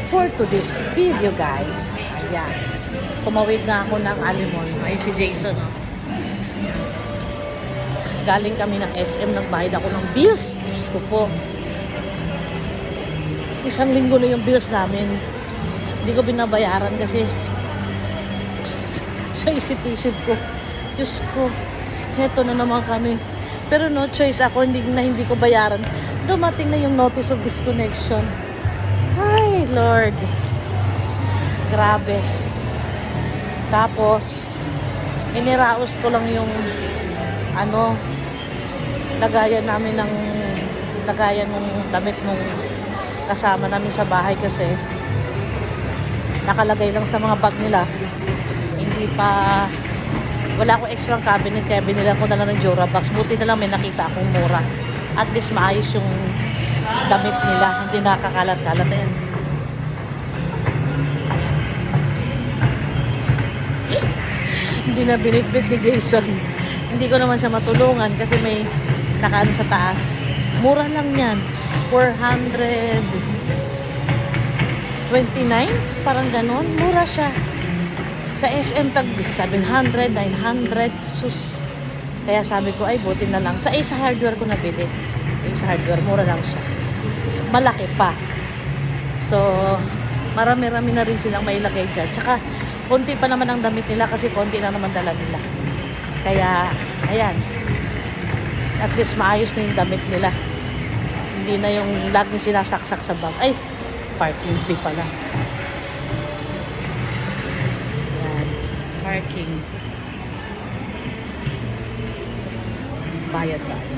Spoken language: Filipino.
for today's video, guys. Ayan. Tumawid na ako ng Alimon. Ay, si Jason, oh. Galing kami ng SM, nagbayad ako ng bills. Diyos ko po. Isang linggo na yung bills namin. Hindi ko binabayaran kasi sa isip-isip ko. Diyos ko, heto na naman kami. Pero no choice ako, hindi ko bayaran. Dumating na yung notice of disconnection. Ay, Lord. Grabe. Tapos, iniraos ko lang yung lagayan namin ng damit nung kasama namin sa bahay kasi nakalagay lang sa mga bag nila. Hindi pa, wala akong extra cabinet kaya binila ko na lang ng Jura box. Buti na lang may nakita akong mura. At least maayos yung damit nila. Hindi nakakalat-kalat na yan. Hindi na binitbit ni Jason. Hindi ko naman siya matulungan kasi may nakaano sa taas. Mura lang yan. 429? Parang ganon. Mura siya. Sa SM tag 700, 900. Sus. Kaya sabi ko, ay buti na lang. Sa Ace Hardware ko nabili. Ace Hardware, mura lang siya. So, malaki pa. So, marami-rami na rin silang mailagay dyan. Tsaka, konti pa naman ang damit nila kasi konti na naman dala nila. Kaya, ayan. At least maayos na yung damit nila. Hindi na yung laging sinasaksak sa bag. Ay, parking fee pala. Ayan. Parking. Bayad tayo.